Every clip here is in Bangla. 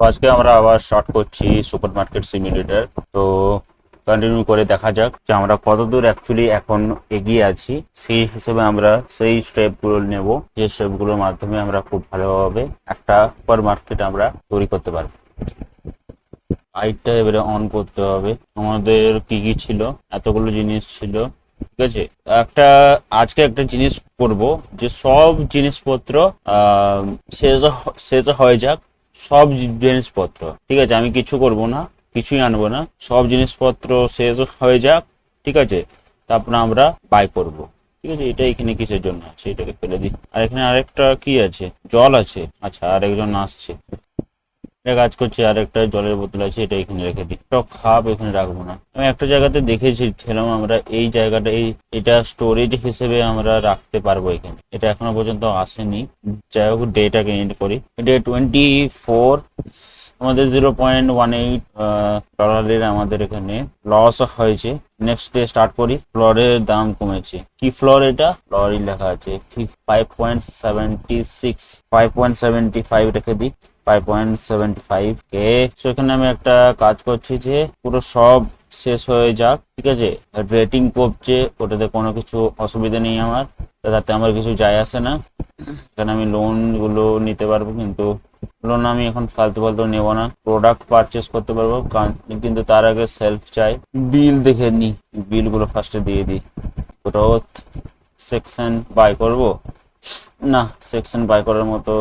আজকে আমরা আবার স্টার্ট করছি সুপার মার্কেট সিমিউলেটর। তো কন্টিনিউ করে দেখা যাক যে আমরা কতদূর অ্যাকচুয়ালি এখন এগিয়ে আছি। সেই হিসেবে আমরা সেই স্টেপগুলো নেব, যে স্টেপগুলোর মাধ্যমে আমরা খুব ভালোভাবে একটা সুপার মার্কেট আমরা তৈরি করতে পারবো। লাইটটা এবারে অন করতে হবে। আমাদের কি কি ছিল, এতগুলো জিনিস ছিল, ঠিক আছে। আজকে একটা জিনিস করব, যে সব জিনিসপত্র শেষ শেষ হয়ে যাক। সব জিনিসপত্র, ঠিক আছে, আমি কিছু করব না, কিছুই আনবো না, সব জিনিসপত্র শেষ হয়ে যাক, ঠিক আছে। তারপরে আমরা বাই করব, ঠিক আছে। এটা এখানে কিসের জন্য আছে, এটাকে ফেলে দিই। আর এখানে আরেকটা কি আছে, জল আছে। আচ্ছা, আরেকজন আসছে, এটা কাজ করছে। আর একটা জলের বোতল আছে, এটা এখানে রেখে দিই। একটা খাপ এখানে রাখবো না। আমি একটা জায়গাতে দেখেছিলাম আমরা এই জায়গাটা, এটা স্টোরেজ হিসেবে আমরা রাখতে পারবো এখানে। এটা এখনো পর্যন্ত আসেনি। যাই হোক, ডেটাকে এন্ড করি। ডে 24, আমাদের 0.18 ডলারের আমাদের এখানে লস হয়েছে। নেক্সট ডে স্টার্ট করি। ফ্লোরের দাম কমেছে। কি ফ্লোর, এটা ফ্লোরই লেখা আছে 5.76, 5.75 রেখে দিই। 5.75 কে। সেখানে আমি একটা কাজ করছি যে পুরো সব শেষ হয়ে যাক, ঠিক আছে। রেটিং কমছে, ওটাতে কোনো কিছু অসুবিধা নেই আমার, তাতে আমার কিছু যায় আসে না। এখানে আমি লোন গুলো নিতে পারবো, কিন্তু লোন আমি এখন ফালতু ফালতু নেবো না। প্রোডাক্ট পারচেস করতে পারবো, কিন্তু তার আগে সেলফ চাই। বিল দেখে নি, বিল গুলো ফার্স্টে দিয়ে দিই। গ্রোথ সেকশন বাই করব না, সেকশন বাই করার মতো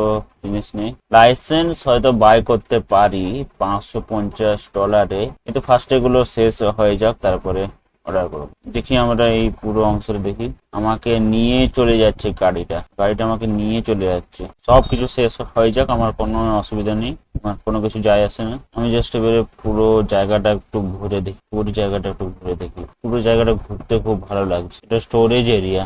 জিনিস নেই। লাইসেন্স হয়তো বাই করতে পারি $550, কিন্তু ফার্স্ট এগুলো শেষ হয়ে যাক, তারপরে অর্ডার করব। দেখি আমরা এই পুরো অংশটা দেখি। আমাকে নিয়ে চলে যাচ্ছে গাড়িটা, আমাকে নিয়ে চলে যাচ্ছে। সব কিছু শেষ হয়ে যাক, আমার কোনো অসুবিধা নেই, আমার কোনো কিছু যায় আসে না। আমি জাস্ট এবারে পুরো জায়গাটা একটু ঘুরে দেখি, পুরো জায়গাটা ঘুরতে খুব ভালো লাগছে। এটা স্টোরেজ এরিয়া।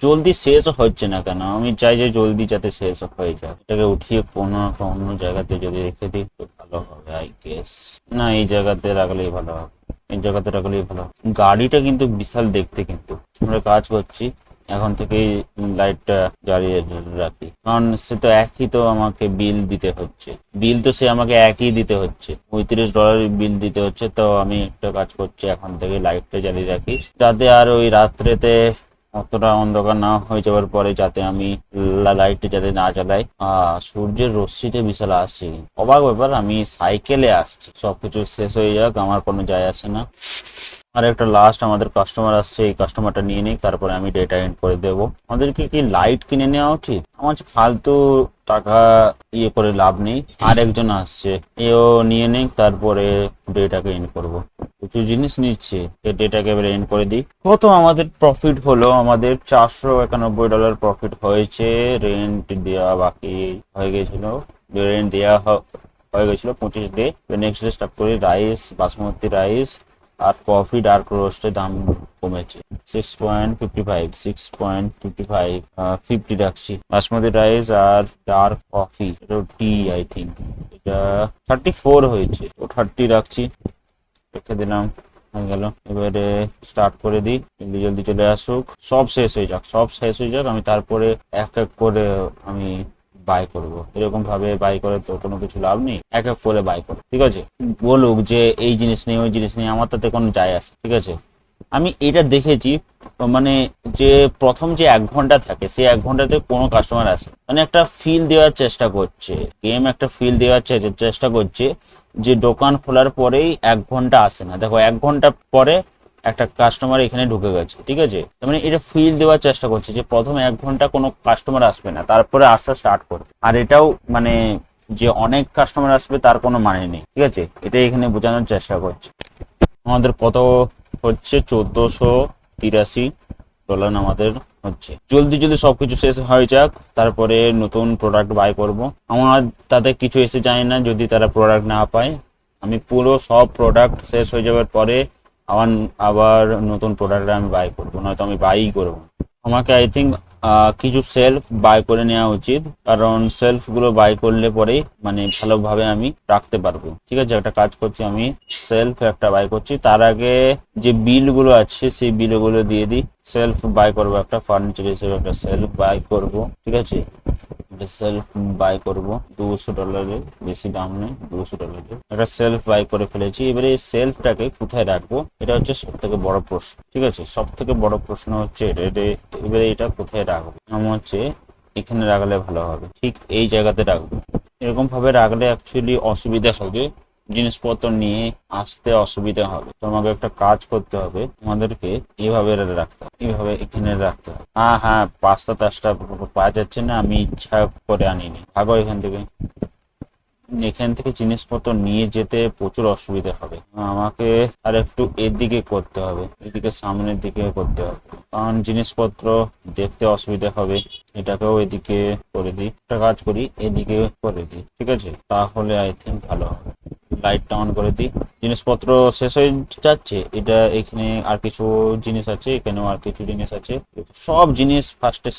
জলদি শেষ হচ্ছে না কেন? আমি চাই যে জলদি যাতে শেষ হয়ে যায়। এটাকে উঠিয়ে কোনো একটা অন্য জায়গাতে যদি রেখে দিই তো ভালো হবে, আই গেস। না, এই জায়গাতে রাখলেই ভালো হবে, গাড়িটা কিন্তু বিশাল দেখতে, কিন্তু আমরা কাজ করছি এখন থেকেই লাইটটা জ্বালিয়ে রাখি, কারণ সে তো একই, তো আমাকে বিল দিতে হচ্ছে। বিল তো সে আমাকে একই দিতে হচ্ছে, $35 বিল দিতে হচ্ছে। তো আমি একটা কাজ করছি, এখন থেকে লাইটটা জ্বালিয়ে রাখি, যাতে আর ওই রাত্রেতে অতটা অন্ধকার না হয়ে যাওয়ার পরে যাতে আমি লাইটটা যাতে না জ্বালাই। সূর্যের রশ্মিটা বিশাল আসছে, অবাক ব্যাপার। আমি সাইকেলে আসছি, সবকিছু শেষ হয়ে যাক, আমার কোনো যায় আসে না। আর একটা লাস্ট আমাদের কাস্টমার আসছে, এই কাস্টমারটা নিয়ে নিই, তারপরে আমি ডেটা এন্ড করে দেবো। আমাদেরকে কি লাইট কিনে নেওয়া উচিত? আমার ফালতু টাকা ইয়ে করে লাভ নেই। আর একজন আসছে, এও নিয়ে নেই, তারপরে ডেটাকে এন্ড করবো। প্রচুর জিনিস নিচ্ছে, ডেটাকে এবারে এন্ড করে দিই। কত আমাদের প্রফিট হলো? আমাদের $491 প্রফিট হয়েছে। রেন্ট দেওয়া বাকি হয়ে গেছিল, রেন্ট দেওয়া হয়ে গেছিল 25 ডে। নেক্সট ডে স্টার্ট করি। রাইস, বাসমতি রাইস আর কফি ডার্ক রোস্টের দাম কমেছে 6.55, 50 রাখছি। বাসমতি রাইস আর ডার্ক কফি, এটা টি আই থিঙ্ক, এটা 34 হয়েছে, তো 30 রাখছি, রেখে দিলাম, হয়ে গেল। এবারে স্টার্ট করে দিই, জলদি জলদি চলে আসুক, সব শেষ হয়ে যাক, আমি তারপরে এক এক করে আমি বাই করব। এরকম ভাবে বাই করে তো কোনো কিছু লাভ নেই, এক এক করে বাই করো, ঠিক আছে। বলুক যে এই জিনিস নেই, ওই জিনিস নেই, আমার তাতে কোনো যায় আসে, ঠিক আছে। আমি এটা দেখেছি, মানে যে প্রথম যে 1 ঘন্টা থাকে, সেই 1 ঘন্টাতে কোনো কাস্টমার আসে, মানে একটা ফিল দেওয়ার চেষ্টা করছে গেম, একটা ফিল দেওয়ার চেষ্টা করছে যে দোকান খোলার পরেই 1 ঘন্টা আসে না। দেখো, 1 ঘন্টা পরে একটা কাস্টমার এখানে ঢুকে গেছে, ঠিক আছে। মানে এটা ফিল দেওয়ার চেষ্টা করছে যে প্রথম 1 ঘন্টা কোনো কাস্টমার আসবে না, তারপরে আসা স্টার্ট করবে। আর এটাও মানে যে অনেক কাস্টমার আসবে তার কোনো মানে নেই, ঠিক আছে। এটা এখানে বোঝানোর চেষ্টা করছে। আমাদের কত হচ্ছে? $1483 আমাদের হচ্ছে। জলদি জলদি সবকিছু শেষ হয়ে যাক, তারপরে নতুন প্রোডাক্ট বাই করব। আমার তাতে কিছু এসে যায় না যদি তারা প্রোডাক্ট না পায়। আমি পুরো সব প্রোডাক্ট শেষ হয়ে যাওয়ার পরে আবার আবার নতুন প্রোডাক্ট আমি বাই করবো, নয়তো আমি বাইই করবো। আমাকে আই থিঙ্ক কিছু সেলফ বাই করে নেওয়া উচিত, কারণ সেলফ গুলো বাই করলে পরেই মানে ভালোভাবে আমি রাখতে পারবো, ঠিক আছে। একটা কাজ করছি, আমি সেলফ একটা বাই করছি, তার আগে যে বিল গুলো আছে সেই বিল গুলো দিয়ে দিই। সেলফ বাই করবো, একটা ফার্নিচার হিসেবে একটা সেলফ বাই করবো, ঠিক আছে। এটা সেলফ বাই করব $200, বেশি দাম নেই, $200 এটা সেলফ বাই করে ফেলেছি। এবারে এই সেলফটাকে কোথায় রাখবো, এটা হচ্ছে সব থেকে বড় প্রশ্ন। ঠিক আছে, সব থেকে বড় প্রশ্ন হচ্ছে এবারে এটা কোথায় রাখবো। আমার হচ্ছে এখানে রাখলে ভালো হবে, ঠিক এই জায়গাতে রাখবো। এরকম ভাবে রাখলে অ্যাকচুয়ালি অসুবিধা হবে, জিনিসপত্র নিয়ে আসতে অসুবিধা হবে। তোমাকে একটা কাজ করতে হবে, আমাদেরকে এভাবে রাখতে হবে, এভাবে এখানে রাখতে হবে। হ্যাঁ, পাস্তা টাস্তা পাওয়া যাচ্ছে না, আমি ইচ্ছা করে আনিনি, ভাগো এখান থেকে। এখান থেকে জিনিসপত্র নিয়ে যেতে প্রচুর অসুবিধা হবে আমাকে। আর একটু এদিকে করতে হবে, এদিকে সামনের দিকে করতে হবে, কারণ জিনিসপত্র দেখতে অসুবিধা হবে। এটাকেও এদিকে করে দিই, একটা কাজ করি এদিকে করে দিই, ঠিক আছে, তাহলে আই থিঙ্ক ভালো হবে। লাইটটা অন করে দিই। জিনিসপত্র শেষ হয়ে যাচ্ছে, এটা এখানে আর কিছু জিনিস আছে, এখানেও আর কিছু জিনিস আছে। সব জিনিস ফার্স্টে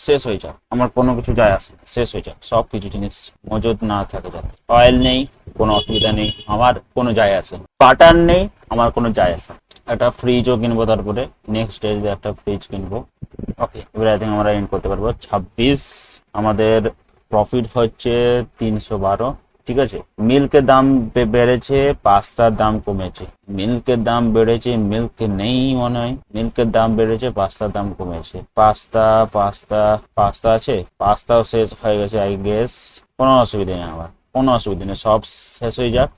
শেষ হয়ে যাক, আমার কোনো কিছু যায় আসে না, শেষ হয়ে যাক সব কিছু জিনিস, মজুদ না থাকে যাতে। অয়েল নেই, কোনো অসুবিধা নেই, আমার কোনো যায় আসে না। বাটার নেই, আমার কোনো যায় আসে না। একটা ফ্রিজও কিনবো, তারপরে নেক্সট ডে একটা ফ্রিজ কিনবো। ওকে, এবার আই থিঙ্ক আমরা এন্ড করতে পারবো। 26 আমাদের প্রফিট হচ্ছে 312। ঠিক আছে, মিল্কের দাম বেড়েছে, পাস্তার দাম কমেছে। মিল্কের দাম বেড়েছে, মিল্ক নেই মনে হয়, মিল্কের দাম বেড়েছে, পাস্তার দাম কমেছে। পাস্তা পাস্তা পাস্তা আছে, পাস্তাও শেষ হয়ে গেছে আই গেস। কোনো অসুবিধা নেই, আমার কোনো অসুবিধা নেই, সব শেষ হয়ে যাক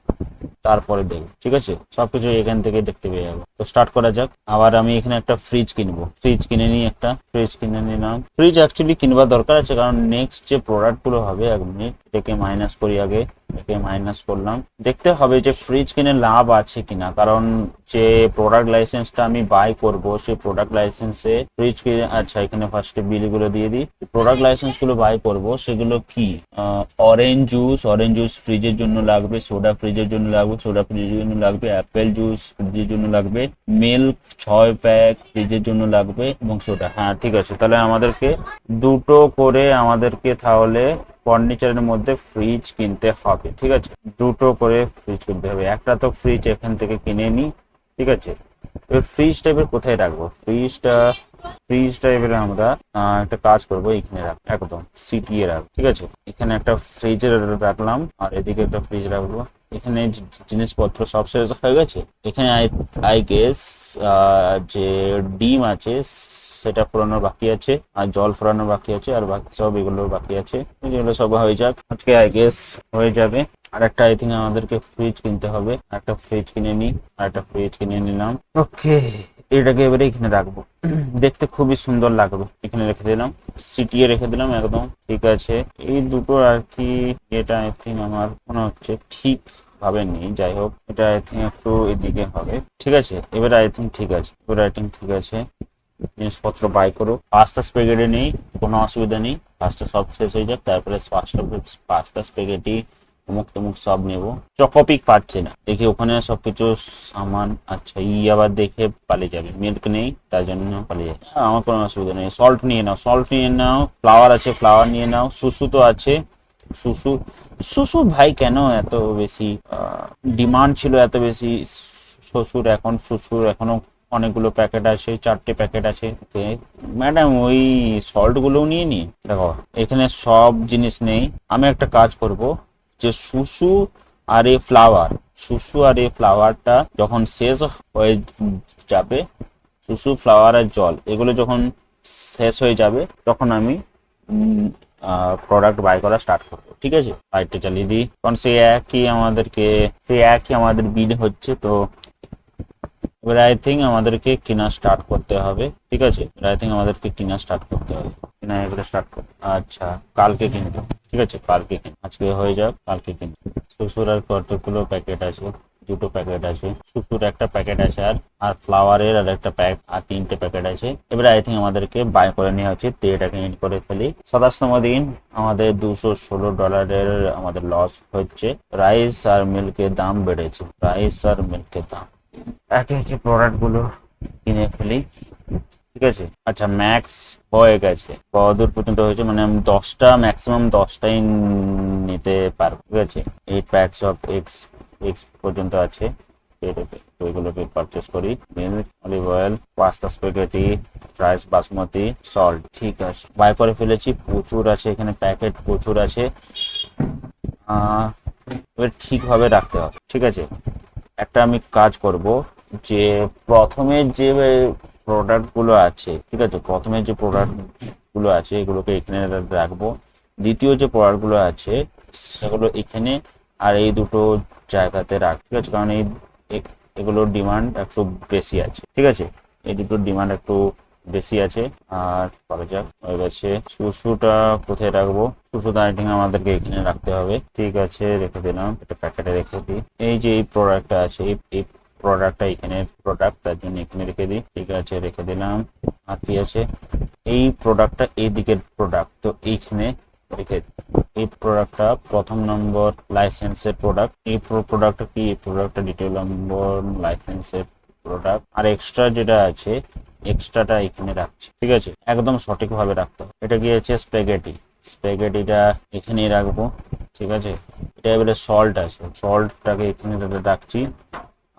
তারপরে দেখবো। ঠিক আছে, সবকিছু এখান থেকে দেখতে পেয়ে যাবো। তো স্টার্ট করা যাক। আবার আমি এখানে একটা ফ্রিজ কিনবো, ফ্রিজ কিনে নিই, একটা ফ্রিজ কিনে নিলাম। ফ্রিজ অ্যাকচুয়ালি কিনবার দরকার আছে, কারণ নেক্সট যে প্রোডাক্ট গুলো হবে, 1 মিনিট এটাকে মাইনাস করি আগে। এটাকে মাইনাস করলাম, দেখতে হবে যে ফ্রিজ কিনে লাভ আছে কিনা, কারণ যে প্রোডাক্ট লাইসেন্সটা আমি বাই করব, সেই প্রোডাক্ট লাইসেন্সে ফ্রিজ কিনে, আচ্ছা এখানে ফার্স্টে বিলগুলো দিয়ে দিই। প্রোডাক্ট লাইসেন্স গুলো বাই করব সেগুলো কি, অরেঞ্জ জুস ফ্রিজের জন্য লাগবে, সোডা ফ্রিজের জন্য লাগবে, সোডা ফ্রিজের জন্য লাগবে, অ্যাপেল জুস ফ্রিজের জন্য লাগবে, মিল্ক 6 প্যাক ফ্রিজের জন্য লাগবে, এবং সোডা। হ্যাঁ ঠিক আছে, তাহলে আমাদেরকে দুটো করে আমাদেরকে তাহলে ফার্নিচারের মধ্যে ফ্রিজ কিনতে হবে। ঠিক আছে, দুটো করে ফ্রিজ কিনতে হবে। একটা তো ফ্রিজ এখান থেকে কিনে নিই। ঠিক আছে, এবার ফ্রিজ টাইপের কোথায় রাখবো, ফ্রিজটা এবারে আমরা একটা কাজ করবো, এখানে রাখ, একদম সিটিয়ে রাখ। ঠিক আছে, এখানে একটা ফ্রিজ রাখলাম, আর এদিকে একটা ফ্রিজ রাখবো। এখানে জিনিসপত্র সব শেষ হয়ে গেছে। এখানে আই গেস যে ডিম আছে সেটা ফোরানো বাকি আছে, আর জল ফোরানো বাকি আছে, আর বাকি সব এগুলো বাকি আছে। এগুলো সব হয়ে যাক, আজকে আই গেস হয়ে যাবে। আর একটা আই থিঙ্ক আমাদেরকে ফ্রিজ কিনতে হবে, একটা ফ্রিজ কিনে নিই, আর একটা ফ্রিজ কিনে নিলাম। ওকে, এটাকে এবারে এখানে রাখবো, দেখতে খুবই সুন্দর লাগবে। এখানে রেখে দিলাম, সিটিয়ে রেখে দিলাম একদম। ঠিক আছে, এই দুটো আর কি, এটা আই থিঙ্ক আমার মনে হচ্ছে ঠিক ভাবে নেই, যাই হোক এটা আই থিঙ্ক একটু এদিকে হবে। ঠিক আছে, এবারে আই থিঙ্ক ঠিক আছে, এবারে আই থিঙ্ক ঠিক আছে। জিনিসপত্র বাই করো, পাস্তা স্প্যাগেটি নেই, কোনো অসুবিধা নেই, পাস্তা সব শেষ হয়ে যাক, তারপরে পাস্তা স্প্যাগেটি অমুক সব নেবো। চকোপিক পাচ্ছে না দেখি, ওখানে সবকিছু সামান। আচ্ছা, আবার দেখে পালিয়ে যাবে, মিল্ক নেই তার জন্য পালিয়ে যাবে। আমার কোনো অসুবিধা নেই, সল্ট নিয়ে নাও, ফ্লাওয়ার আছে ফ্লাওয়ার নিয়ে নাও, সুসু তো আছে, সুসু সুসু ভাই কেন এত বেশি ডিমান্ড ছিল, এত বেশি শ্বশুর এখনো অনেকগুলো প্যাকেট আছে, 4টে প্যাকেট আছে। ম্যাডাম ওই সল্ট গুলোও নিয়ে নি। দেখো এখানে সব জিনিস নেই, আমি একটা কাজ করব, যে সুসু আর এই ফ্লাওয়ারটা যখন শেষ হয়ে যাবে, সুসু ফ্লাওয়ার আর জল এগুলো যখন শেষ হয়ে যাবে, তখন আমি প্রোডাক্ট বাই করা স্টার্ট করবো। ঠিক আছে, লাইটটা চালিয়ে দিই, কারণ সেই একই আমাদের বিল হচ্ছে। তো এবার আই থিঙ্ক আমাদেরকে কেনা স্টার্ট করতে হবে। ঠিক আছে, আই থিঙ্ক আমাদেরকে কেনা স্টার্ট করতে হবে, কেনা এবারে স্টার্ট করতে। আচ্ছা, কালকে কিনবো। ঠিক আছে, কালকে কিন, আজকে হয়ে যাক, কালকে কিনবো। শ্বশুর আর কতগুলো প্যাকেট আছে, 2টো প্যাকেট আছে, শ্বশুর একটা প্যাকেট আছে, আর ফ্লাওয়ারের আর একটা প্যাক, আর 3টে প্যাকেট আছে। এবারে আই থিঙ্ক আমাদেরকে বাই করে নেওয়া উচিত, তো এটাকে এন্ড করে ফেলি। 27তম দিন, আমাদের $216 আমাদের লস হচ্ছে। রাইস আর মিল্কের দাম বেড়েছে, একে একে প্রোডাক্ট গুলো কিনে ফেলি। ঠিক আছে, আচ্ছা ম্যাক্স হয়ে গেছে, কতদূর পর্যন্ত হয়েছে, মানে আমি 10টা, ম্যাক্সিমাম 10টাই নিতে পারবো। ঠিক আছে, 8 প্যাকস অফ এক্স পর্যন্ত আছে, তো এগুলোকে পারচেস করি। Milk, olive oil, pasta spaghetti, rice basmati salt, ঠিক আছে বাই করে ফেলেছি। প্রচুর আছে এখানে, প্যাকেট প্রচুর আছে। এবার ঠিকভাবে রাখতে হবে, ঠিক আছে। একটা আমি কাজ করব, যে প্রথমে যে প্রোডাক্টগুলো আছে, ঠিক আছে, প্রথমে যে প্রোডাক্টগুলো আছে এগুলোকে এখানে রাখবো। দ্বিতীয় যে প্রোডাক্টগুলো আছে সেগুলো এখানে, আর এই দুটো জায়গাতে রাখ, ঠিক আছে, কারণ এগুলোর ডিমান্ড একটু বেশি আছে, ঠিক আছে, এই দুটোর ডিমান্ড একটু বেশি আছে। আর করা যাক, হয়ে গেছে। শুশুটা কোথায় রাখবো? শুশুটা আই থিঙ্ক আমাদেরকে এখানে রাখতে হবে, ঠিক আছে, রেখে দিলাম, এটা প্যাকেটে রেখে দিই। এই যে এই প্রোডাক্টটা আছে, এই প্রোডাক্টটা এখানে প্রোডাক্ট, তার জন্য এখানে রেখে দিই, ঠিক আছে, রেখে দিলাম। আর কি আছে, এই প্রোডাক্টটা এই দিকের প্রোডাক্ট, তো এইখানে রেখে এই প্রোডাক্টটা প্রথম নম্বর লাইসেন্সের প্রোডাক্ট। এই প্রোডাক্টটা কি, এই প্রোডাক্টটা দ্বিতীয় নম্বর লাইসেন্সের প্রোডাক্ট। আর এক্সট্রা যেটা আছে, এক্সট্রাটা এখানে রাখছি, ঠিক আছে, একদম সঠিকভাবে রাখতে হবে। এটা কি হচ্ছে স্প্যাগেটি, স্প্যাগেটিটা এখানেই রাখবো, ঠিক আছে। এটা এবারে সল্ট আছে, সল্টটাকে এখানে রাখছি।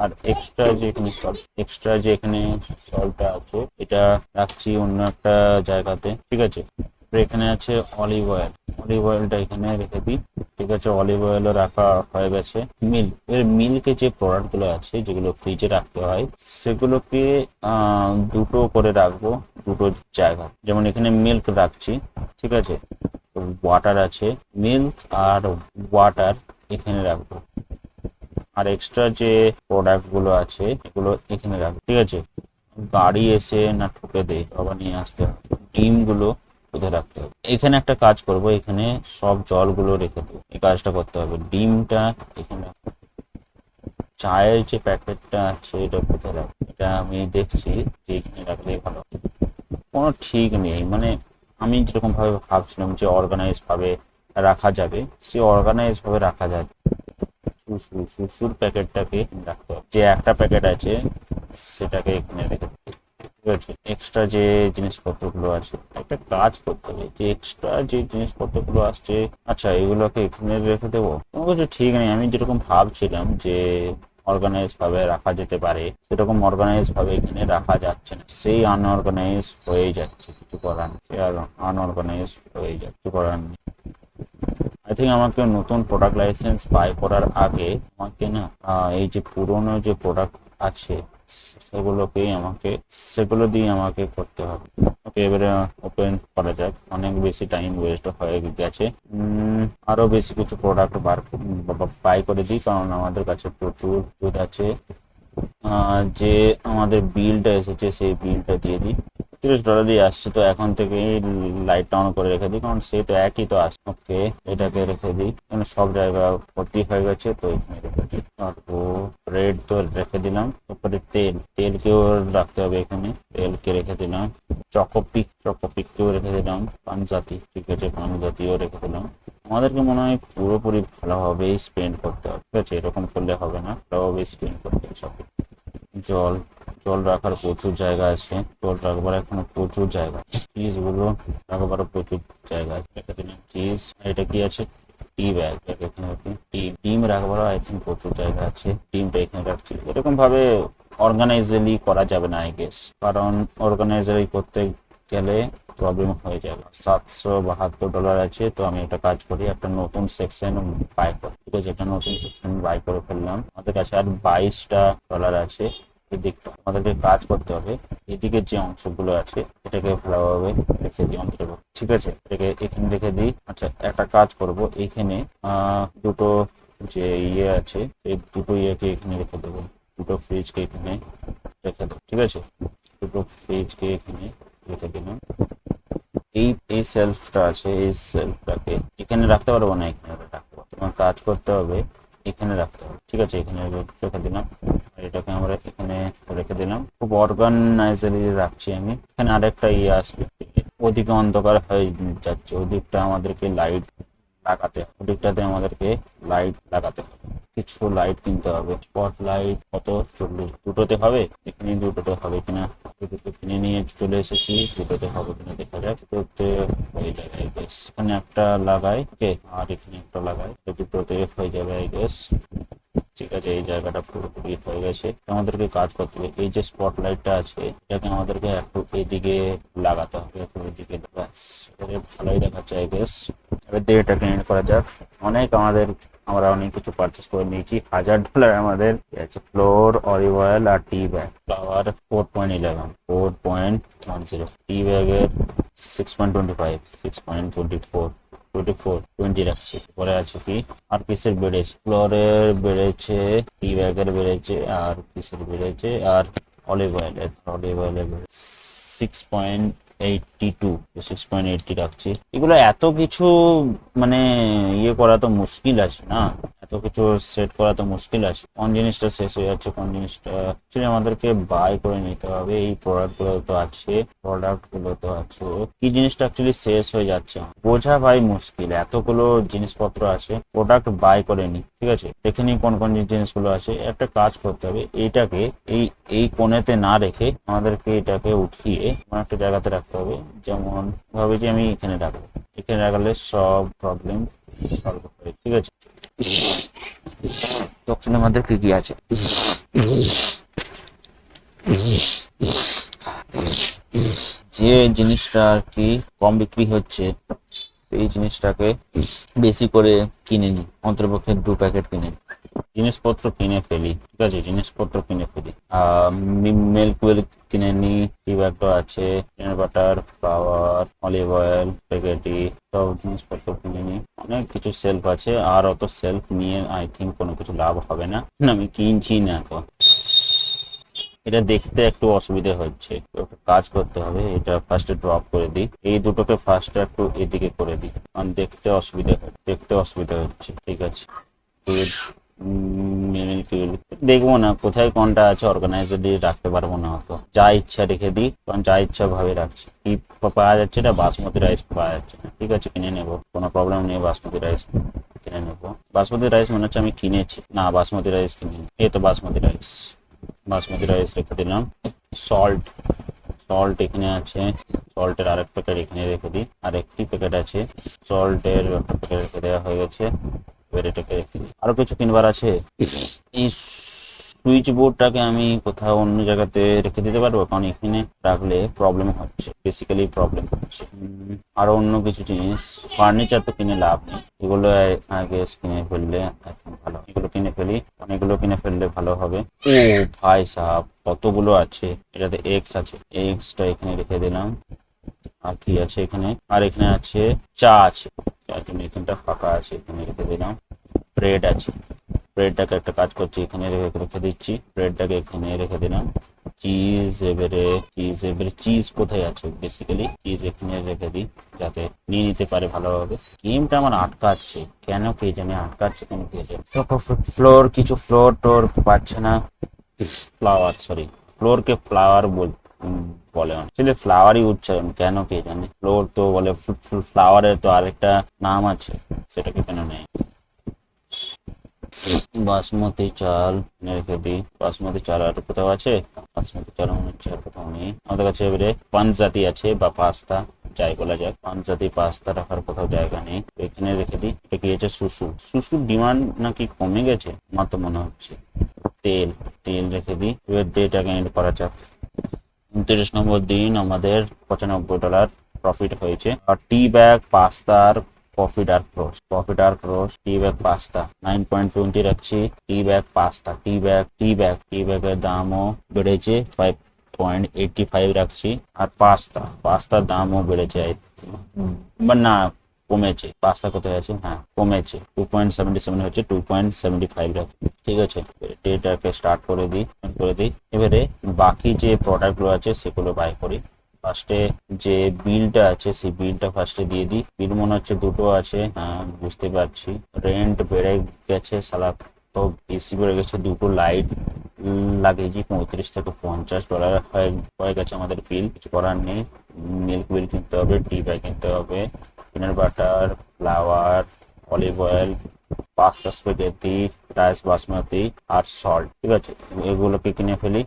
আর এক্সট্রা যে এখানে সল্টটা আছে এটা রাখছি অন্য একটা জায়গাতে, ঠিক আছে। এখানে আছে অলিভ অয়েল, অলিভ অয়েলটা এখানে রেখে দিই, ঠিক আছে, অলিভ অয়েলও রাখা হয়ে গেছে। মিল্ক, এর মিল্কে যে প্রোডাক্টগুলো আছে যেগুলো ফ্রিজে রাখতে হয় সেগুলোকে দুটো করে রাখবো, দুটো জায়গা। যেমন এখানে মিল্ক রাখছি, ঠিক আছে, ওয়াটার আছে, মিল্ক আর ওয়াটার এখানে রাখবো। আর এক্সট্রা যে প্রোডাক্ট গুলো আছে এগুলো এখানে রাখবো, ঠিক আছে। গাড়ি এসে না ঠুকে দেয়, আবার নিয়ে আসতে হবে। ডিম গুলো কোথায় রাখতে হবে? এখানে একটা কাজ করব, এখানে সব জলগুলো রেখে দেবো, এই কাজটা করতে হবে। ডিমটা এখানে, চায়ের যে প্যাকেটটা আছে এটা কোথায় রাখবো? এটা আমি দেখছি যে এখানে রাখলে ভালো। কোনো ঠিক নেই, মানে আমি যেরকম ভাবে ভাবছিলাম যে অর্গানাইজ ভাবে রাখা যাবে, সে অর্গানাইজ ভাবে রাখা যাবে। সুসুর প্যাকেটটাকে রাখতে হবে, যে একটা প্যাকেট আছে সেটাকে এখানে রেখে দিতে, ঠিক আছে। এক্সট্রা যে জিনিসপত্রগুলো আছে, একটা কাজ করতে হবে, যে এক্সট্রা যে জিনিসপত্রগুলো আসছে, আচ্ছা এগুলোকে এখানে রেখে দেবো। কোনো কিছু ঠিক নেই, আমি যেরকম ভাবছিলাম যে অর্গানাইজ ভাবে রাখা যেতে পারে সেরকম অর্গানাইজ ভাবে এখানে রাখা যাচ্ছে না, সেই আনঅর্গানাইজ হয়ে যাচ্ছে, কিছু করার নেই, আর আনঅর্গানাইজ হয়ে যাচ্ছে, কিছু করার নেই। আই থিঙ্ক আমাকে নতুন প্রোডাক্ট লাইসেন্স বাই করার আগে আমাকে না এই যে পুরোনো যে প্রোডাক্ট আছে সেগুলো দিয়ে আমাকে করতে হবে। ওকে, এবারে ওপেন করা যাক, অনেক বেশি টাইম ওয়েস্ট হয়ে গেছে। আরো বেশি কিছু প্রোডাক্ট বাই করে দিই, কারণ আমাদের কাছে প্রচুর দুধ আছে। যে আমাদের বিলটা এসেছে সেই বিলটা দিয়ে দিই, $30 আসছে, তো এখন থেকে লাইটটা অন করে রেখে দিই, কারণ সে তো একই তো আসছে। ওকে, এটাকে রেখে দিই, কারণ সব জায়গা ভর্তি হয়ে গেছে, তো এখানে রেখে দিই। ব্রেড তো রেখে দিলাম, তারপরে তেলকেও রাখতে হবে, এখানে তেলকে রেখে দিলাম। চকোপিককেও রেখে দিলাম। পানজাতি, ঠিক আছে, পানজাতিও রেখে দিলাম। আমাদেরকে মনে হয় পুরোপুরি ভালোভাবেই স্পেন্ড করতে হবে, ঠিক আছে, এরকম করলে হবে না, ভালোভাবেই স্পেন্ড করতে হবে সব। জল, জল রাখার প্রচুর জায়গা আছে, জল রাখবার এখনো প্রচুর জায়গা। চিজ গুলো রাখবার প্রচুর জায়গা আছে, রেখে দিলাম চিজ। এটা কি আছে? টি ব্যাগ, ডিম রাখবার আই থিঙ্ক প্রচুর জায়গা আছে, ডিমটা এখানে রাখছি। এরকম ভাবে অর্গানাইজালি করা যাবে না আই গেস, কারণ অর্গানাইজালি করতে গেলে প্রবলেম হয়ে যাবে। $772 আছে, তো আমি একটা কাজ করি, একটা নতুন সেকশন বাই করি, ঠিক আছে, একটা নতুন সেকশন বাই করে ফেললাম। আমাদের কাছে আর $22 আছে। এদিকটা আমাদেরকে কাজ করতে হবে, এদিকে যে অংশগুলো আছে এটাকে ভালোভাবে রেখে দিই অন্তত, ঠিক আছে, এটাকে এখানে রেখে দিই। আচ্ছা, একটা কাজ করব, এখানে দুটো যে ইয়ে আছে এই দুটো ইয়েকে এখানে রেখে দেবো, দুটো ফ্রিজকে এখানে রেখে দেবো, ঠিক আছে, দুটো ফ্রিজকে এখানে রেখে দিলাম। এই সেলফটা আছে, এই সেলফটাকে এখানে রাখতে পারবো না, এখানে রাখতে পারবো, তোমার কাজ করতে হবে, এখানে রাখতে হবে, ঠিক আছে, এখানে রেখে দিলাম। এটাকে আমরা এখানে রেখে দিলাম, খুব অর্গানাইজালি রাখছি আমি। এখানে আরেকটা ইয়ে আসবে, ওদিকে অন্ধকার হয়ে যাচ্ছে, ওদিকটা আমাদেরকে লাইট লাগাতে হবে, ওদিকটাতে আমাদেরকে লাইট লাগাতে হবে, কিছু লাইট কিনতে হবে। স্পট লাইট কত? 40, দুটোতে হবে, এখানে দুটোতে হবে কিনা, দুটোতে কিনে নিয়ে চলে এসেছি, দুটোতে হবে কিনা দেখা যাক, দুটোতে হয়ে যাবে আই গেস। এখানে একটা লাগাই, ওকে, আর এখানে একটা লাগাই, দুটোতে হয়ে যাবে আই গেস। ঠিক আছে, এই জায়গাটা পুরোপুরি হয়ে গেছে। আমাদেরকে কাজ করতে হবে, এই যে স্পটলাইটটা আছে এটাকে আমাদেরকে একটু এদিকে লাগাতে হবে, একটু এদিকে, ব্যাস এবারে ভালোই দেখাচ্ছে আই গেস। এবার দিয়ে এটাকে এন্ড করা যাক। আমরা অনেক কিছু পারচেস করে নিয়েছি। $1000 আমাদের আছে ফ্লোর, অলিভ অয়েল আর টি ব্যাগ। ফ্লাওয়ার 4.10, টি ব্যাগের 6.25, 20 রাখছি। পরে আছে কি আর কিসের বেড়েছে, ফ্লোরের বেড়েছে, টি ব্যাগের বেড়েছে, আর কিসের বেড়েছে, আর অলিভ অয়েলের 6.82 রাখছি। এগুলো এত কিছু মানে ইয়ে করা তো মুশকিল আছে না, এত কিছু সেট করা তো মুশকিল আছে। কোন জিনিসটা শেষ হয়ে যাচ্ছে, কোন জিনিসটা অ্যাকচুয়ালি আমাদেরকে বাই করে নিতে হবে। এই প্রোডাক্ট গুলো তো আছে, কি জিনিসটা অ্যাকচুয়ালি শেষ হয়ে যাচ্ছে বোঝা ভাই মুশকিল। এতগুলো জিনিসপত্র আছে, প্রোডাক্ট বাই করে নি, ঠিক আছে, দেখে নি কোন কোন জিনিসগুলো আছে। একটা কাজ করতে হবে, এইটাকে এই এই কোণেতে না রেখে আমাদেরকে এটাকে উঠিয়ে কোনো একটা জায়গাতে রাখতে হবে। যেমন ভাবে যে আমি এখানে রাখবো, এখানে রাখলে সব প্রবলেম সলভ হবে, ঠিক আছে। তখন আমাদের কি কি আছে, যে জিনিসটা আর কি কম বিক্রি হচ্ছে এই জিনিসটাকে বেশি করে কিনে নি, অন্ততপক্ষে 2 প্যাকেট কিনে নিই। জিনিসপত্র কিনে ফেলি, ঠিক আছে, জিনিসপত্র কিনে ফেলি। মিল্ক কিনে নি, টি ব্যাগটা আছে, peanut butter, flour, olive oil, spaghetti, সব জিনিসপত্র কিনে নি। অনেক কিছু সেলফ আছে, আর অত সেলফ নিয়ে আই থিঙ্ক কোনো কিছু লাভ হবে না, আমি কিনছি না এখন। এটা দেখতে একটু অসুবিধা হচ্ছে, একটু কাজ করতে হবে। এটা ফার্স্টে ড্রপ করে দিই, এই দুটোকে ফার্স্টে একটু এদিকে করে দিই, কারণ দেখতে অসুবিধা হচ্ছে, ঠিক আছে। দেখবো না কোথায় কোনটা আছে, অর্গানাইজারলি রাখতে পারবো না, অত যা ইচ্ছা রেখে দিই, কারণ যা ইচ্ছা ভাবে রাখছি। কি পাওয়া যাচ্ছে, এটা বাসমতি রাইস পাওয়া যাচ্ছে না, ঠিক আছে, কিনে নেবো, কোনো প্রবলেম নেই, বাসমতি রাইস কিনে নেবো। বাসমতি রাইস মনে হচ্ছে আমি কিনেছি, না বাসমতি রাইস কিনে, এই তো বাসমতি রাইস রেখে দিলাম। সল্ট সল্ট এখানে আছে, সল্টের আরেক প্যাকেট এখানে রেখে দিই, আর একটি প্যাকেট আছে সল্টের, একটা প্যাকেট রেখে দেওয়া হয়ে গেছে। এবার এটাকে রেখে দিই। আরো কিছু কিনবার আছে। এই সুইচ বোর্ডটাকে আমি কোথাও অন্য জায়গাতে রেখে দিতে পারবো, কারণ এখানে রাখলে প্রবলেম হচ্ছে, বেসিক্যালি প্রবলেম হচ্ছে। আরো অন্য কিছু জিনিস, ফার্নিচার তো কিনে লাভ নেই, এগুলো আগে কিনে ফেললে একদম ভালো, এগুলো কিনে ফেলি, অনেকগুলো কিনে ফেললে ভালো হবে। ও ভাই সাহেব কতগুলো আছে, এটাতে এক্স আছে, এক্সটা এখানে রেখে দিলাম। আর কি আছে এখানে, আর এখানে আছে চা আছে, চার জন্য এখানটা ফাঁকা আছে, এখানে রেখে দিলাম। ব্রেড আছে, ব্রেডটাকে একটা কাজ করছি, এখানে রেখে দিচ্ছি, ব্রেডটাকে এখানে রেখে দিলাম। চিজ কোথায় আছে, বেসিক্যালি চিজ এখানে রেখে দিই যাতে নিয়ে নিতে পারে ভালোভাবে। গেমটা আমার আটকাচ্ছে কেন কে জানে, আটকাচ্ছে কেন কে জানে। কিছু ফ্লোর টোর পাচ্ছে না, ফ্লোরকে ফ্লাওয়ার বলে, অ্যাকচুয়ালি ফ্লাওয়ারই উচ্চারণ, কেন কে জানে, ফ্লোর তো বলে, ফ্লাওয়ারের তো আরেকটা নাম আছে, সেটাকে কেন নেই। বাসমতি চাল রেখে দিই, বাসমতি চাল আর কোথাও আছে, বাসমতি চাল মনে হচ্ছে আর কোথাও নেই আমাদের কাছে। এবারে পাঞ্জাবি আছে বা পাস্তা, যাই বলা যাক, পাঞ্জাবি পাস্তা রাখার কোথাও জায়গা নেই, এখানে রেখে দিই। এটা কি আছে, সুসুর ডিমান্ড নাকি কমে গেছে, আমার তো মনে হচ্ছে। তেল রেখে দিই। এবার ডেটাকে এন্ড করা যাক। 29 নম্বর দিন আমাদের $95 প্রফিট হয়েছে। আর টি ব্যাগ পাস্তার প্রফিট আর ক্রস টি ব্যাগ পাস্তা 9.20 রাখছি। টি ব্যাগের দামও বেড়েছে 5.85 রাখছি। আর পাস্তার দামও বেড়েছে, না কমেছে, পাস্তা কোথায় আছে, হ্যাঁ কমেছে, 2.77 হচ্ছে 2.75 রাখছি, ঠিক আছে। এটাকে স্টার্ট করে দিই। এবারে বাকি যে প্রোডাক্টগুলো আছে সেগুলো বাই করি। ফার্স্টে যে বিলটা আছে সেই বিলটা ফার্স্টে দিয়ে দিই। বিল মনে হচ্ছে দুটো আছে, হ্যাঁ বুঝতে পারছি। রেন্ট বেড়ে গেছে সালা, তো বেশি বেড়ে গেছে, দুটো লাইট লাগিয়েছি, $35 থেকে $50 হয়ে গেছে আমাদের বিল, কিছু করার নেই। মিল্ক বিল কিনতে হবে, টি ব্যাগ কিনতে হবে, peanut butter, flour, olive oil, pasta, spaghetti, rice basmati আর সল্ট, ঠিক আছে, এগুলোকে কিনে ফেলি।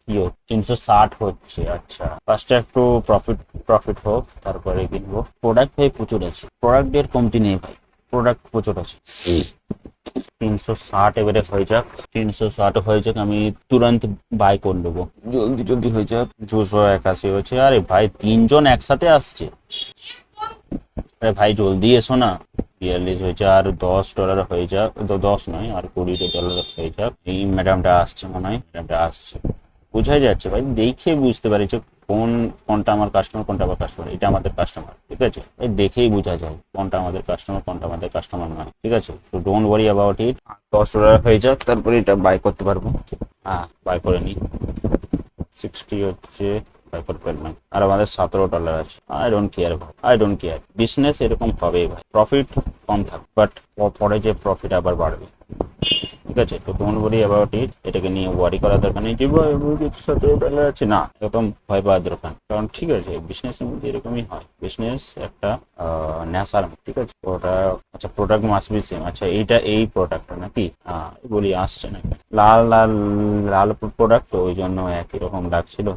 কি 360 হচ্ছে, আচ্ছা ফার্স্টে একটু প্রফিট হোক তারপরে কিনবো। প্রোডাক্ট ভাই প্রচুর আছে, প্রোডাক্টের কমতি নেই ভাই, প্রোডাক্ট প্রচুর আছে। 360 এবারে হয়ে যাক, 360 হয়ে যাক, আমি তুরন্ত বাই করে নেবো, জলদি জলদি হয়ে যাক। 281 হয়েছে। আরে ভাই 3জন একসাথে আসছে, আরে ভাই জলদি এসো না। 42 হয়েছে, আর $10 হয়ে যাক, তো 10 নয় আর $20 হয়ে যাক। এই ম্যাডামটা আসছে মনে হয়, ম্যাডামটা আসছে, বোঝাই যাচ্ছে ভাই, দেখে বুঝতে পারি যে কোনটা আমার কাস্টমার, কোনটা আমার কাস্টমার। এটা আমাদের কাস্টমার, ঠিক আছে, এই দেখেই বোঝা যায় কোনটা আমাদের কাস্টমার, কোনটা আমাদের কাস্টমার নয়, ঠিক আছে। তো ডোন্ট ওয়ারি অ্যাবাউট ইট। $10 হয়ে যাক, তারপরে এটা বাই করতে পারবো। হ্যাঁ, বাই করে নিই। 60 হচ্ছে, বাই করে ফেললাম। আর আমাদের $17 আছে। আই ডোন্ট কেয়ার ভাই, আই ডোন্ট কেয়ার। বিজনেস এরকম হবেই ভাই, প্রফিট কম থাকবে বাট পরে যে প্রফিট আবার বাড়বে, ঠিক আছে। তো ডোন্ট ওয়ারি অ্যাবাউট ইট, এটাকে নিয়ে ওয়ারি করার দরকার নেই যে ভাই $17 আছে, না একদম ভয় পাওয়ার দরকার। কারণ ঠিক আছে, বিজনেসের মধ্যে এরকমই হয়, বিজনেস একটা নেশার, ঠিক আছে। ওটা আচ্ছা, প্রোডাক্ট মাস্ট বি সেম। আচ্ছা, এইটা এই প্রোডাক্টটা নাকি, বলি আসছে নাকি, লাল লাল লাল প্রোডাক্ট, তো ওই জন্য একই রকম লাগছিল,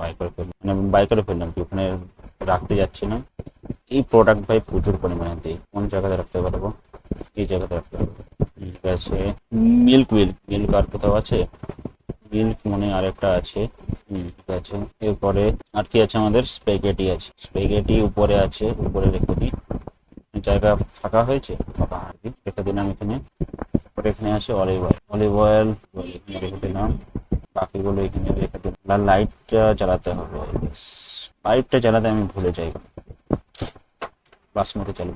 বাই করে ফেললাম, মানে বাই করে ফেললাম কি, ওখানে রাখতে যাচ্ছি না। এই প্রোডাক্ট ভাই প্রচুর পরিমাণে দিই, কোন জায়গাতে রাখতে পারবো, এই জায়গাতে রাখতে পারবো, ঠিক আছে। মিল্ক মিল্ক আর কোথাও আছে, মিল্ক মনে আরেকটা আছে, ঠিক আছে। এরপরে আর কি আছে, আমাদের স্প্যাগেটি আছে, স্প্যাগেটি উপরে আছে, উপরে রেখে দিই। জায়গা ফাঁকা হয়েছে, ফাঁকা আর কি রেখে দিলাম এখানে। তারপরে এখানে আছে অলিভ অয়েল এখানে রেখে দিলাম, বাকিগুলো এখানে রেখে দিলাম। লাইটটা চালাতে হবে, লাইটটা চালাতে আমি ভুলে যাই। বাসমতি চাল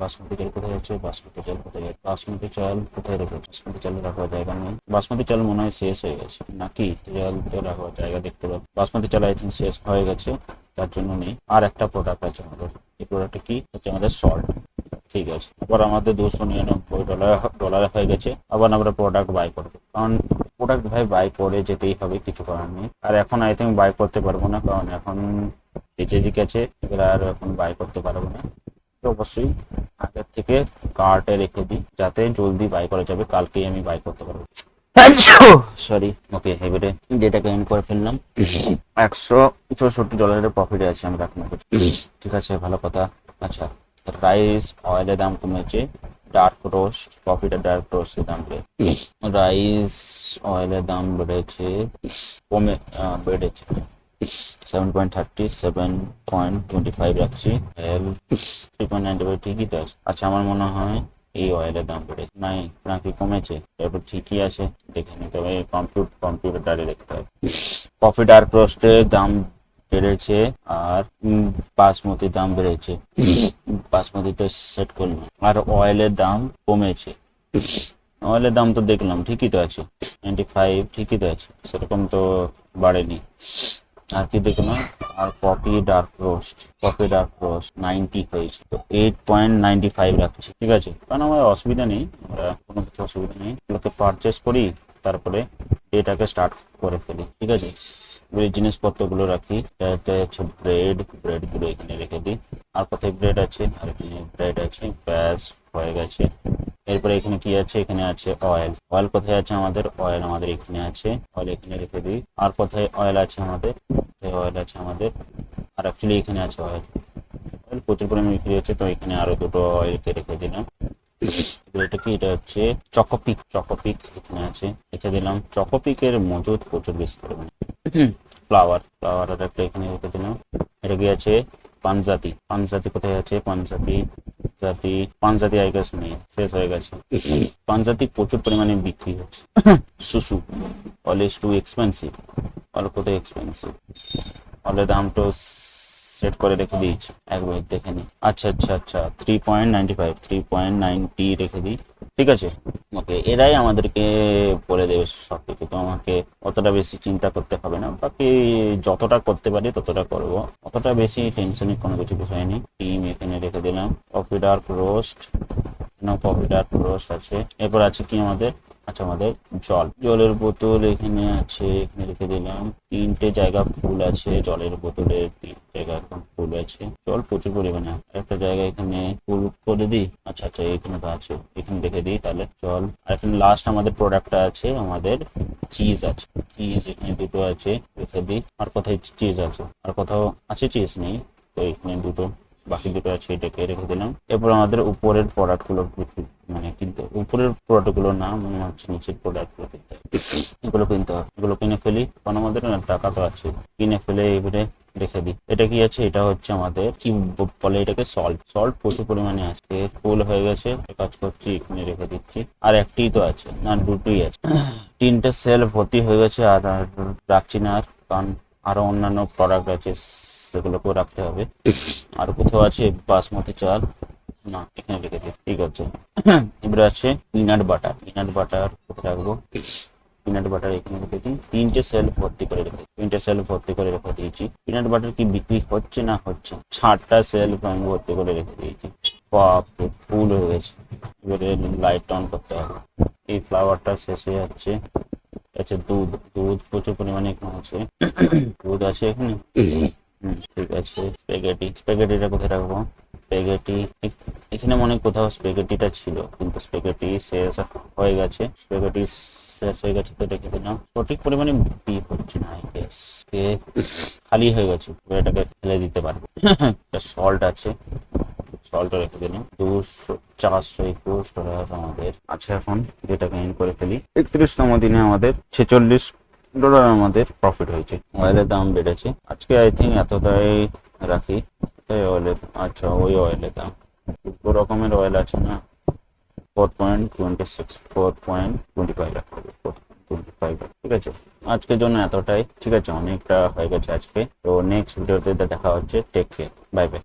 কোথায় আছে, বাসমতি চাল কোথায় আছে, বাসমতি চাল কোথায় রেখেছে, বাসমতি চাল রাখার জায়গা নেই, বাসমতি চাল মনে হয় শেষ হয়ে গেছে নাকি, চাল তো রাখার জায়গা দেখতে পাবো। বাসমতি চাল আই থিঙ্ক শেষ হয়ে গেছে, তার জন্য নেই। আর একটা প্রোডাক্ট আছে আমাদের, এই প্রোডাক্টটা কি হচ্ছে, আমাদের সল্ট, ঠিক আছে। আবার আমাদের $299 হয়ে গেছে। আবার আমরা প্রোডাক্ট বাই করবো, কারণ প্রোডাক্ট ভাই বাই করে যেতেই হবে, কিছু করার নেই। আর এখন আই থিঙ্ক বাই করতে পারবো না, কারণ এখন বেঁচে গেছে, এগুলো আর এখন বাই করতে পারবো না। তো অবশ্যই আগের থেকে কার্টে রেখে দিই, যাতে জলদি বাই করা যাবে, কালকেই আমি বাই করতে পারবো। সরি, ওকে, এবারে যেটাকে এন্ড করে ফেললাম। $164 প্রফিটে আছে আমরা এখন, ঠিক আছে, ভালো কথা। আচ্ছা, রাইস অয়েলের দাম কমেছে, ডার্ক রোস্ট প্রফিট আর ডার্ক রোস্টের দাম রাইস অয়েলের দাম বেড়েছে, বেড়েছে 7.30, 7.25 রাখছি। 3.95 ঠিকই তো আছে। আচ্ছা, আমার মনে হয় এই অয়েলের দাম বেড়েছে, নাই নাকি কমেছে, তারপর ঠিকই আছে, দেখে নিতে হবে, কম্পিউটারে দেখতে হবে। কফি ডার্ক রোস্টের দাম বেড়েছে, আর বাসমতির দাম বেড়েছে, বাসমতি তো সেট করলাম, আর অয়েলের দাম কমেছে। অয়েলের দাম তো দেখলাম ঠিকই তো আছে, 95 ঠিকই তো আছে, সেরকম তো বাড়েনি। আর কি দেখলাম, আর কফি ডার্ক রোস্ট 90 হয়েছে, তো 8.95 রাখছি, ঠিক আছে। কারণ আমার অসুবিধা নেই, আমরা কোনো কিছু অসুবিধা নেই, এগুলোকে পারচেস করি, তারপরে এটাকে স্টার্ট করে ফেলি, ঠিক আছে। এই জিনিসপত্রগুলো রাখি, এটা হচ্ছে ব্রেডগুলো এখানে রেখে দিই। আর কোথায় ব্রেড আছে, আর এখানে ব্রেড আছে, ব্যাস হয়ে গেছে। এরপরে এখানে কি আছে, এখানে আছে অয়েল কোথায় আছে, আমাদের অয়েল আমাদের এখানে আছে, অয়েল এখানে রেখে দিই। আর কোথায় অয়েল আছে আমাদের, আর অ্যাকচুয়ালি এখানে আছে অয়েল প্রচুর পরিমাণে বিক্রি হচ্ছে, তো এখানে আরো দুটো অয়েলকে রেখে দিলাম। এটা কি, এটা হচ্ছে চকোপিক এখানে আছে, রেখে দিলাম। চকোপিকের মজুদ প্রচুর বেশি পরিমাণে। ফ্লাওয়ার একটা এখানে রেখে দিলাম। এটা কি আছে, পানজাতি কোথায় আছে, পানজাতি আই গেস নেই, শেষ হয়ে গেছে। পানজাতি প্রচুর পরিমাণে বিক্রি হচ্ছে। সুসু oil is too expensive, oil কোথায় এক্সপেন্সিভ, অলের দাম তো সেট করে রেখে দিয়েছি, এক মিনিট দেখে নিই। আচ্ছা 3.90 রেখে দিই, ঠিক আছে। ওকে, এরাই আমাদেরকে বলে দেবে সব কিছু, তো আমাকে অতটা বেশি চিন্তা করতে হবে না, বাকি যতটা করতে পারি ততটা করবো, অতটা বেশি টেনশনের কোনো কিছু বিষয় নেই। ডিম এখানে রেখে দিলাম, কফি ডার্ক রোস্ট আছে। এরপর আছে কি আমাদের, আচ্ছা আমাদের জলের বোতল এখানে আছে, এখানে রেখে দিলাম। 3টে জায়গা ফুল আছে, জলের বোতলের 3 জায়গা এখন ফুল আছে, জল প্রচুর পরিমাণে। একটা জায়গা এখানে ফুল করে দিই, আচ্ছা এখানে তো আছে, এখানে রেখে দিই তাহলে জল। আর এখানে লাস্ট আমাদের প্রোডাক্টটা আছে, আমাদের চিজ আছে, চিজ এখানে দুটো আছে, রেখে দিই। আর কোথায় চিজ আছে, আর কোথাও আছে চিজ নেই, তো এখানে দুটো বাকি দুটো আছে এটাকে রেখে দিলাম। এরপর আমাদের উপরের প্রোডাক্ট গুলো মানে কিন্তু উপরের প্রোডাক্ট গুলো না, মনে হচ্ছে নিচের প্রোডাক্ট গুলো কিনতে হবে। এগুলো কিনতে হবে, এগুলো কিনে ফেলি কারণ আমাদের না টাকা তো আছে। কিনে ফেলে এবারে রেখে দিই। এটা কি আছে, এটা হচ্ছে আমাদের কি বলে এটাকে, সল্ট। সল্ট প্রচুর পরিমাণে আছে, ফুল হয়ে গেছে, কাজ করছি, এখানে রেখে দিচ্ছি। আর একটি তো আছে না, দুটোই আছে। তিনটে সেল ভর্তি হয়ে গেছে, আর রাখছি না আর, কারণ আরো অন্যান্য প্রোডাক্ট আছে সেগুলোকেও রাখতে হবে। আর কোথাও আছে বাসমতি চাল, না এখানে রেখে দিই, ঠিক আছে। এবারে আছে পিনাট বাটার। পিনাট বাটার কোথায় রাখবো, পিনাট বাটার এখানে রেখে দিই। তিনটে সেল ভর্তি করে রেখে, তিনটে সেল ভর্তি করে রেখে দিয়েছি। পিনাট বাটার কি বিক্রি হচ্ছে না হচ্ছে, 6টা সেল আমি ভর্তি করে রেখে দিয়েছি। বাপরে ফুল হয়ে গেছে। এবারে লাইট অন করতে হবে। এই ফ্লাওয়ারটা শেষ হয়ে যাচ্ছে। আচ্ছা দুধ, দুধ প্রচুর পরিমাণে এখানে আছে। দুধ আছে এখানে, ঠিক আছে। স্প্যাগেটি, স্প্যাগেটিটা কোথায় রাখবো, স্প্যাগেটি এখানে মনে হয় কোথাও স্প্যাগেটিটা ছিল, কিন্তু স্প্যাগেটি শেষ হয়ে গেছে। স্প্যাগেটি শেষ হয়ে গেছে তো রেখে দিলাম। সঠিক পরিমাণে বিক্রি হচ্ছে না, আই গেস খালি হয়ে গেছে, এটাকে ফেলে দিতে পারবো। সল্ট আছে, সল্ট রেখে দিলাম। 421 ডলার আমাদের আছে এখন, যেটাকে ইন করে ফেলি। 31তম দিনে আমাদের $46 আমাদের প্রফিট হয়েছে। অয়েলের দাম বেড়েছে আজকে, আই থিঙ্ক এতটাই রাখি। তাই অয়েলের, আচ্ছা ওই অয়েলের দাম, দুটো রকমের অয়েল আছে না, 4.26, 4.25 লাখ, 4.25 লাখ, ঠিক আছে। আজকের জন্য এতটাই, ঠিক আছে, অনেকটা হয়ে গেছে আজকে। তো নেক্সট ভিডিওতে দেখা হচ্ছে। Take care, bye by.